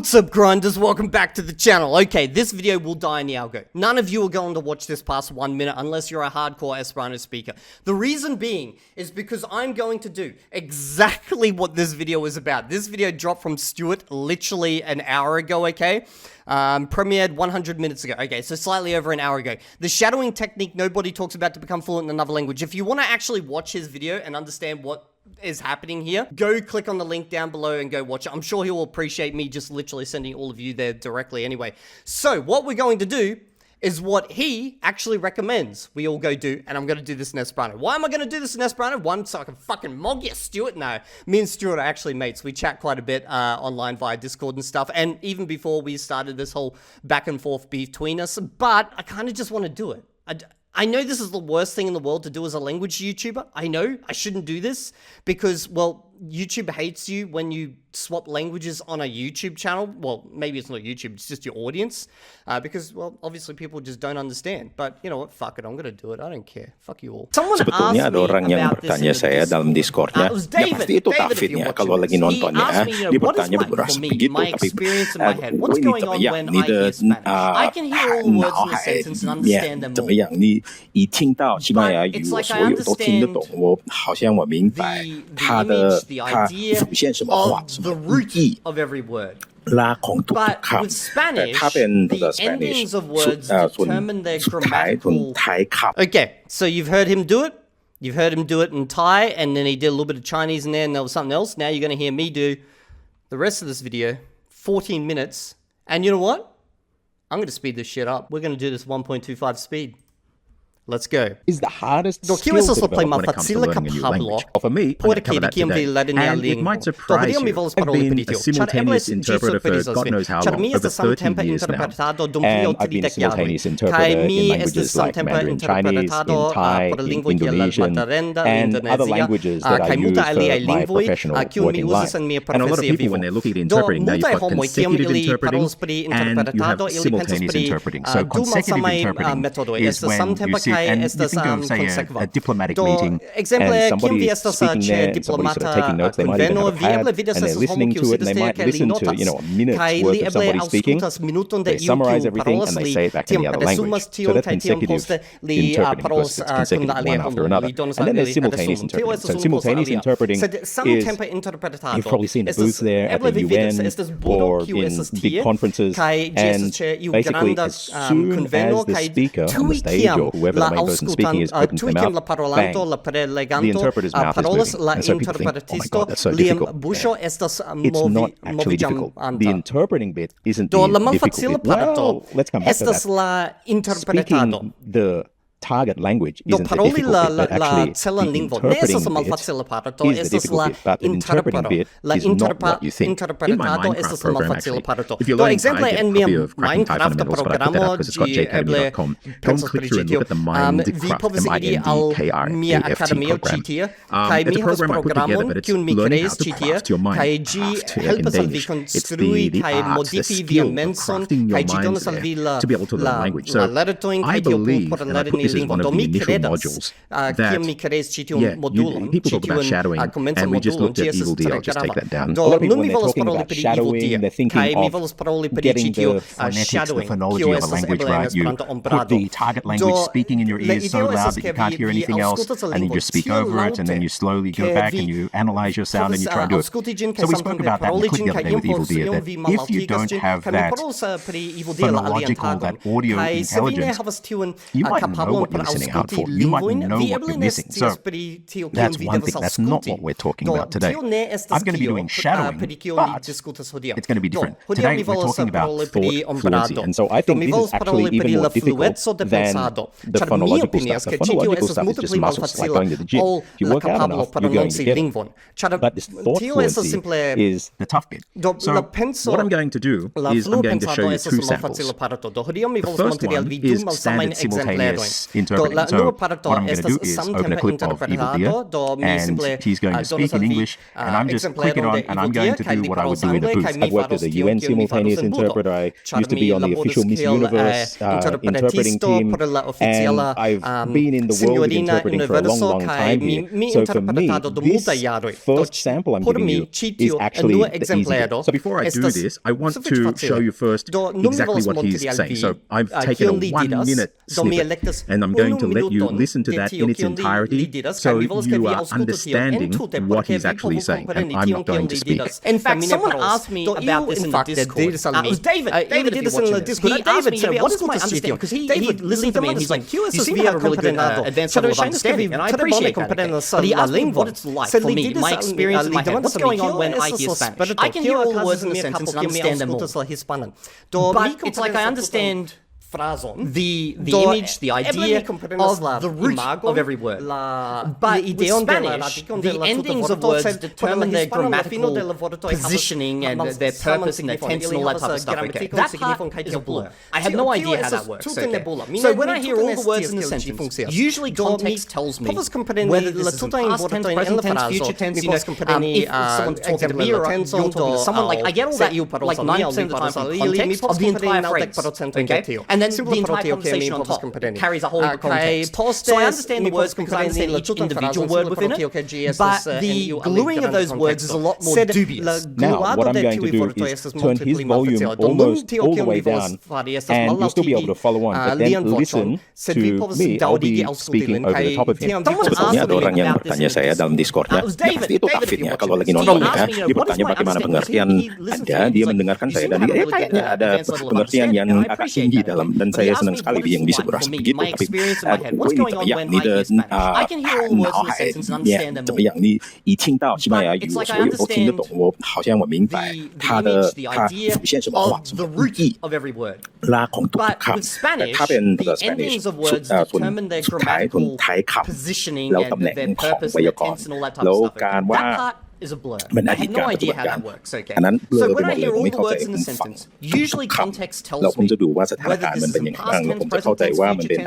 What's up, grinders? Welcome back to the channel. Okay, this video will die in the algo. None of you are going to watch this past 1 minute unless you're a hardcore Esperanto speaker. The reason being is because I'm going to do exactly what this video is about. This video dropped from Stuart literally an hour ago, okay? Premiered 100 minutes ago. Okay, so slightly over an hour ago. The shadowing technique nobody talks about to become fluent in another language. If you want to actually watch his video and understand what is happening here, go click on the link down below and go watch it. I'm sure he will appreciate me just literally sending all of you there directly anyway. So what we're going to do is what he actually recommends we all go do, and I'm going to do this in Esperanto. Why am I going to do this in Esperanto? One, so I can fucking mog you, Stuart. No, me and Stuart are actually mates. We chat quite a bit online via Discord and stuff, and even before we started this whole back and forth between us, but I kind of just want to do it. I know this is the worst thing in the world to do as a language YouTuber. I know I shouldn't do this because, well, YouTube hates you when you swap languages on a YouTube channel. Well, maybe it's not YouTube, it's just your audience. Because, well, obviously people just don't understand. But, you know what, fuck it, I'm going to do it. I don't care. Fuck you all. Someone Sebetulnya ada orang yang bertanya saya dalam Discordnya, ya pasti itu Davidnya kalau lagi nontonnya, dia bertanya beras begitu, tapi我你怎么样？你的脑海里面怎么样？你一听到西班牙语，我所有都听得懂，我好像我明白他浮现什么话，什么意义。拉ของทุกคำแต่ถ้าเป็นภาษา Spanish ส่วนท้ายคำ Okay, so you've heard him do it. You've heard him do it in Thai, and then he did a little bit of Chinese in there, and there was something else. Now you're going to hear me do the rest of this video, 14 minutes. And you know what? I'm going to speed this shit up. We're going to do this 1.25 speed. Let's go. Is the hardest skill to develop when it comes to learning a new language. For me, I'm going to cover that today. And it might surprise you. I've been a simultaneous interpreter for God knows how long, over 13 years now. And I've been a simultaneous interpreter in languages like Mandarin Chinese, in Thai, in Indonesian, and other languages that I use for my professional working life. And a lot of people, when they're looking at interpreting, now you've got consecutive interpreting and you have simultaneous interpreting. So consecutive interpreting is when you see, and you think of, say, a diplomatic meeting, and somebody is speaking there, and somebody's sort of taking notes, they might even have a pad, and they're listening to it, and they might listen to, a minute's worth of somebody speaking, they summarize everything, and they say it back in the other language. So that's consecutive interpreting, because it's consecutive one after another. And then there's simultaneous interpreting. So simultaneous interpreting is, you've probably seen the booth there at the UN, or in big conferences, and basically as soon as the speaker on the stage, or whoever the main person speaking is opens their mouth, bang, the interpreter's mouth is moving. And so people think, oh my God, that's so difficult. It's not actually difficult. The interpreting bit isn't the difficult bit. Well, let's come back to that. Speaking the target language isn't the difficult bit, but actually the interpreting bit is the difficult bit, but the interpreting bit is not what you think. In my Minecraft program, actually, if you're learning Thai, get a copy of Cracking Thai Fundamentals, but I put that up because it's got jkm.com. Go and click through and look at the Mindcraft, M-I-N-D-K-R-A-F-T program. It's a program I put together, but it's learning how to craft your mind. Craft in Danish. It's the art, the skill of crafting your mind there to be able to learn language. So I believe, and I put this is one of the initial modules that people talk about shadowing, and we just looked at Evildea. I'll just take that down. A lot of people, when they're talking about shadowing, they're thinking of getting the phonetics, the phonology of a language right. You put the target language speaking in your ears so loud that you can't hear anything else, and you just speak over it, and then you slowly go back and you analyze your sound and you try to do it. So we spoke about that in the clip the other day with Evildea, that if you don't have that phonological, that audio intelligence, you might know what you're listening out for. You might know what you're missing. So that's one thing. That's not what we're talking about today. I'm going to be doing shadowing, but it's going to be different. Today we're talking about thought fluency. And so I think this is actually even more difficult than the phonological stuff. The phonological stuff is just muscles, like going to the gym. If you work out enough, you're going to get it. But this thought fluency is the tough bit. So what I'm going to do is I'm going to show you two samples. The first one is standard simultaneous interpreting. So what I'm going to do is open a clip of Evildea, and he's going to speak in English, and I'm just clicking on, and I'm going to do what I would do in a booth. I've worked as a UN simultaneous interpreter. I used to be on the official Miss Universe interpreting team, and I've been in the world of interpreting for a long, long time here. So for me, this first sample I'm giving you is actually the easy bit. So before I do this, I want to show you first exactly what he's saying. So I've taken a 1 minute snippet, and I'm going to let you listen to that in its entirety, so you are understanding what he's actually saying, and I'm not going to speak. In fact, someone asked me about this in the Discord. It was David. David did this in the Discord. David said, what is my understanding? Because he listened to me and he's like, you seem to have a really good advanced level of understanding, and I appreciate that. But he asked me what it's like for me, my experience in my head. What's going on when I hear Spanish? I can hear all the words in the sentence and understand them all. But it's like I understand the image, the idea of the root of every word. But with Spanish, the endings of words determine their grammatical positioning and their purpose and their tense and all that type of stuff. Okay. That part is a blur. I have no idea how that works. Okay. So when I hear all the words in the sentence, usually context tells me whether this is in past tense, present tense, future tense, if someone's talking to me or you're talking to someone, like I get all that like 90% of the time from context of the entire phrase. Okay? And then the entire conversation on top carries a whole context. So I understand the words because I understand each individual word within it, but the gluing of those words is a lot more dubious. Now, what I'm going to do is turn his volume almost all the way down, and you'll still be able to follow on, but then listen to me. I'll be speaking over the top of him. Sebetulnya ada orang yang bertanya saya dalam Discord ya, pasti itu takfirnya kalau lagi nonton ya. Dia bertanya bagaimana pengertian Anda, dia mendengarkan saya, dan dia kayaknya ada pengertian yang agak tinggi dalam, dan saya senang sekali yang bisa berasa begitu. Tapi我你的脑海怎么样？你一听到西班牙语，我有时候听得懂，我好像我明白它浮现什么话，什么意义。拉孔ตุกคำถ้าเป็นภาษา Spanish สุดท้ายท้ายคำแล้วตำแหน่งของไวยากรณ์แล้วการว่า is a blur. I have no idea how that works. Okay. So when I hear all the words in the sentence, usually context tells me whether this is in past tense, present tense,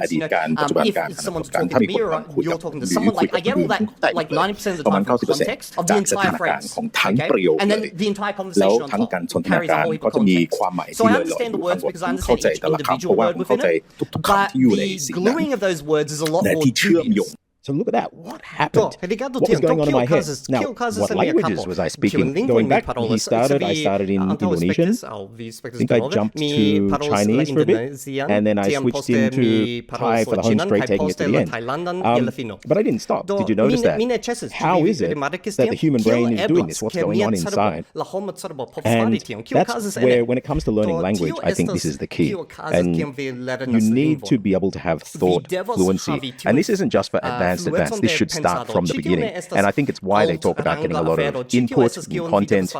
future tense. If someone's talking to me or you're talking to someone, like I get all that, like 90% of the time from context of the entire phrase. Okay. And then the entire conversation on top carries a whole heap of context. So I understand the words because I understand each individual word within it. But the gluing of those words is a lot more dubious. So look at that. What happened? What was going on in my head? Now, what languages was I speaking? Going back, I started in Indonesian. I think I jumped to Chinese for a bit, and then I switched into Thai for the home straight, taking it to the end. But I didn't stop. Did you notice that? How is it that the human brain is doing this? What's going on inside? And that's where, when it comes to learning language, I think this is the key. And you need to be able to have thought fluency. And this isn't just for advanced. This should start from the beginning. And I think it's why they talk about getting a lot of input, new content.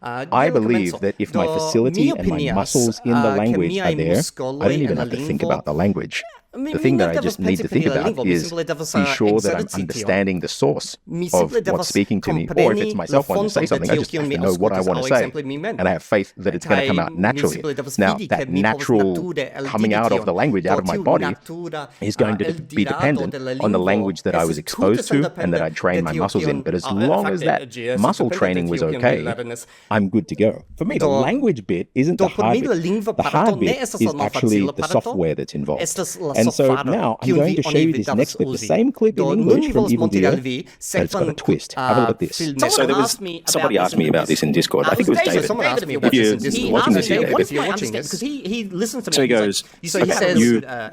I believe that if my facility and my muscles in the language are there, I don't even have to think about the language. The thing that I just need to think about is be sure that I'm understanding the source of what's speaking to me. Or if it's myself wanting to say something, I just have to know what I want to say. And I have faith that it's going to come out naturally. Now, that natural coming out of the language, out of my body, is going to be dependent on the language that I was exposed to and that I trained my muscles in. But as long as that muscle training was okay, I'm good to go. For me, the language bit isn't the hard bit. The hard bit is actually the software that's involved. And so now I'm going to show you this next clip, the same clip in English from Evildea, but it's got a twist. Have a look at this. So somebody asked me about this in Discord. I think it was David. Someone asked me about this in Discord. Watching this here, if you're watching this, because he listens to me. So he goes, so he says,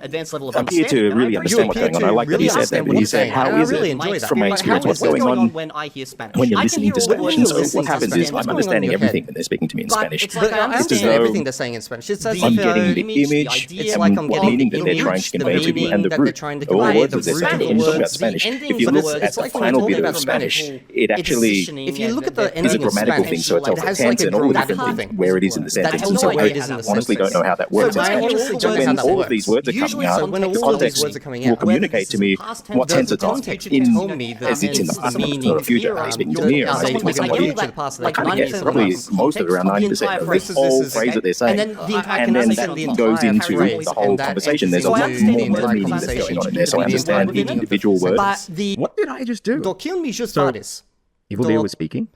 advanced level of understanding. I'm here to really understand what's going on. I like that he said that, but he said, how is it from my experience what's going on when I hear Spanish? When you're listening to Spanish? And so what happens is I'm understanding everything when they're speaking to me in Spanish. It's like I understand everything they're saying in Spanish. It's as I'm getting the image, it's like I'm getting the meaning that they're trying to convey to me, and the root. All the words that they're saying, talking about Spanish. If you look at the final bit of Spanish, it actually if you look at the is a grammatical thing, so it tells the tense and all the different things where it is in the sentence. And so I honestly don't know how that works in Spanish. So when all of these words are coming out, the context will communicate to me what tense it's on, as it's in the past or the future. Are they speaking to me or am I speaking to somebody? I kind of guess probably most of it, around 90% of this whole phrase that they're saying. And then that goes into the whole conversation. There's a lot understand the more entire meaning that's conversation. going on in there, so I understand the individual words. What did I just do? So, Evildea was speaking,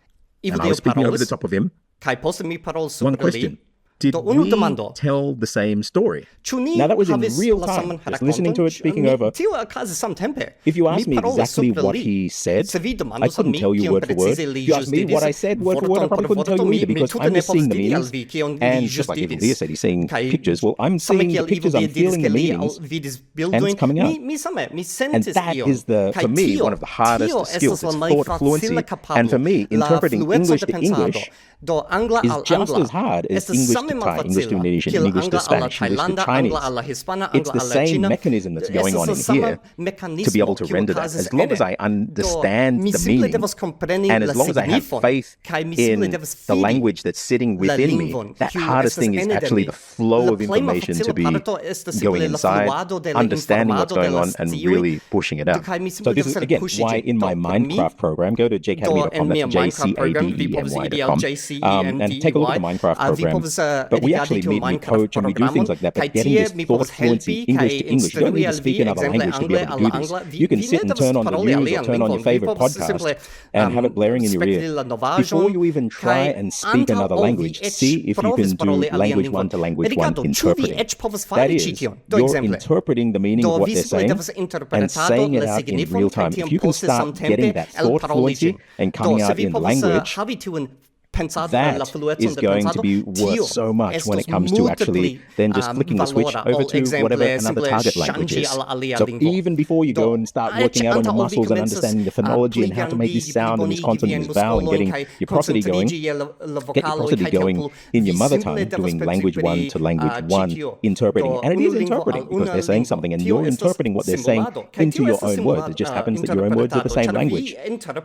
and I was speaking over the top of him. One question. Did we tell the same story? Now that was in real time, just listening to it, speaking over. If you ask me exactly what he said, I couldn't tell you word for word. If you ask me what I said word for word, I probably couldn't tell you either, because I'm just seeing the meanings. And just like Evildea said, he's seeing pictures. Well, I'm seeing the pictures, I'm feeling the meanings, and it's coming out. And that is, for me, one of the hardest skills. It's thought fluency. And for me, interpreting English to English is just as hard as English to Thai, English to Indonesian, English to Spanish, English to Chinese. It's the same mechanism that's going on in here to be able to render that. As long as I understand the meaning, and as long as I have faith in the language that's sitting within me, that hardest thing is actually the flow of information to be going inside, understanding what's going on, and really pushing it out. So this is, again, why in my Minecraft program, go to jacademy.com, that's jcademy.com, and take a look at the Minecraft program. But we actually meet and coach and we do things like that. But getting this thought fluency, English to English, you don't need to speak another language to be able to do this. You can sit and turn on the news or turn on your favorite podcast and have it blaring in your ear. Before you even try and speak another language, see if you can do language 1 to language 1 interpreting. That is, you're interpreting the meaning of what they're saying and saying it out in real time. If you can start getting that thought fluency and coming out in language, that is going to be worth so much when it comes to actually then just flicking the switch over to whatever another target language is. So even before you go and start working out on your muscles and understanding the phonology and how to make this sound and this consonant and this vowel and getting your prosody going, get your prosody going in your mother tongue, doing language 1 to language 1, interpreting. And it is interpreting because they're saying something and you're interpreting what they're saying into your own words. It just happens that your own words are the same language.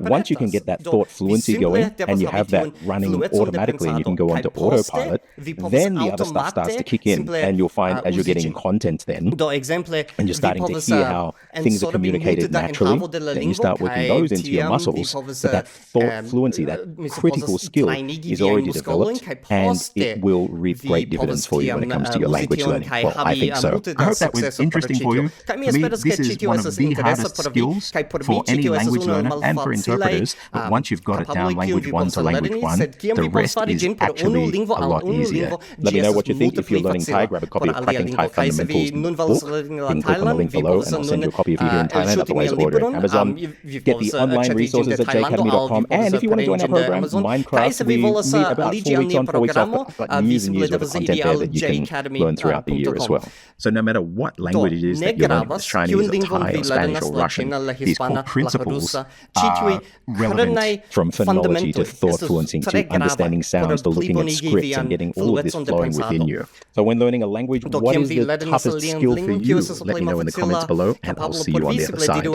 Once you can get that thought fluency going and you have that running automatically and you can go on to autopilot, then the other stuff starts to kick in and you'll find as you're getting content then and you're starting to hear how things are communicated naturally, then you start working those into your muscles. But that thought fluency, that critical skill is already developed and it will reap great dividends for you when it comes to your language learning. Well, I think so. I hope that was interesting for you. For me, this is one of the hardest skills for any language learner and for interpreters. But once you've got it down, language 1 to language 1, the rest is actually a lot easier. Let me know what you think. If you're learning Thai, grab a copy of Cracking Thai Fundamentals book. You can click on the link below and I'll send you a copy if you're here in Thailand. Otherwise, order at Amazon. Get the online resources at jacademy.com. And if you want to join our program, Minecraft, we meet about 4 weeks on, 4 weeks off. But got news and news of the content there that you can learn throughout the year as well. So no matter what language it is that you're learning, Chinese or Thai or Spanish or Russian, these core principles are relevant from phonology to thought fluency to understanding sounds to looking at scripts and getting all of this flowing within you. So when learning a language, what is the toughest skill for you? Let me know in the comments below and I'll see you on the other side.